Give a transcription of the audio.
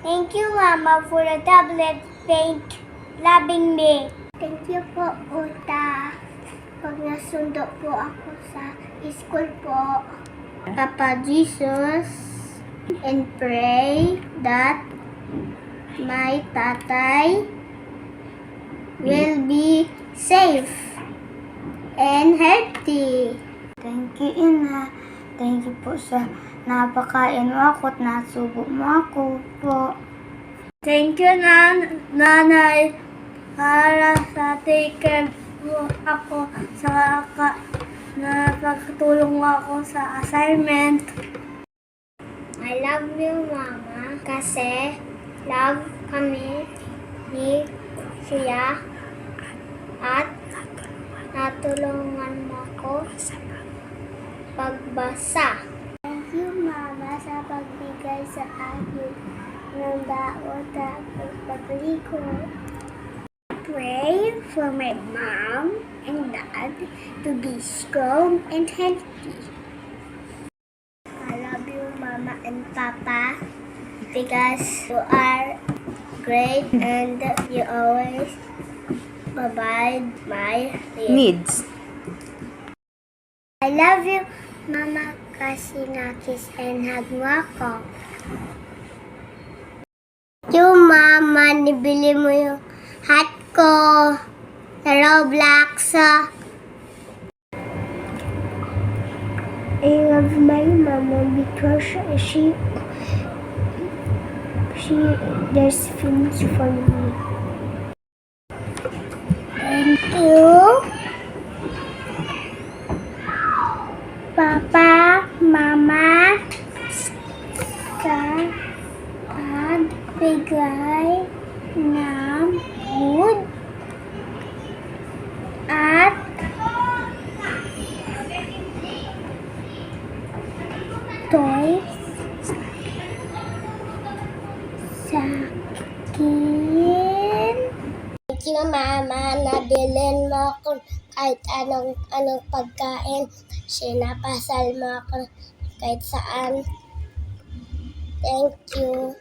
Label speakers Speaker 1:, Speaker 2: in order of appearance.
Speaker 1: Thank you, Mama, for the tablet. Thank loving me. Thank you po, Uta. Pag nasundo po ako sa school po. Papa Jesus, and pray that my tatay will be safe and healthy.
Speaker 2: Thank you, Ina. Thank you po sa napakain mo ako at nasubo mo ako po.
Speaker 1: Thank you, Nanay, para sa take care mo ako sa napagtulong mo ako sa assignment. I love you, Mama, kasi love kami ni siya at natulungan mo ako sa pagbasa. Thank you, Mama, sa pagbigay sa akin ng daot at pagligo. Pray for my mom and dad to be strong and healthy. I love you, Mama and Papa, because you are great and you always provide my
Speaker 2: Needs.
Speaker 1: I love you, Mama, kasi na-kiss and hug mo ako. Yung Mama, nibili mo yung hat ko sa Roblox. I love my Mama because there's things for me. Thank you, Papa, Mama, sa pagbigay ng food at toys sa akin. Thank you, Mama, na bilhin mo ako kahit anong pagkain. Sinapasal mo ako kahit saan. Thank you.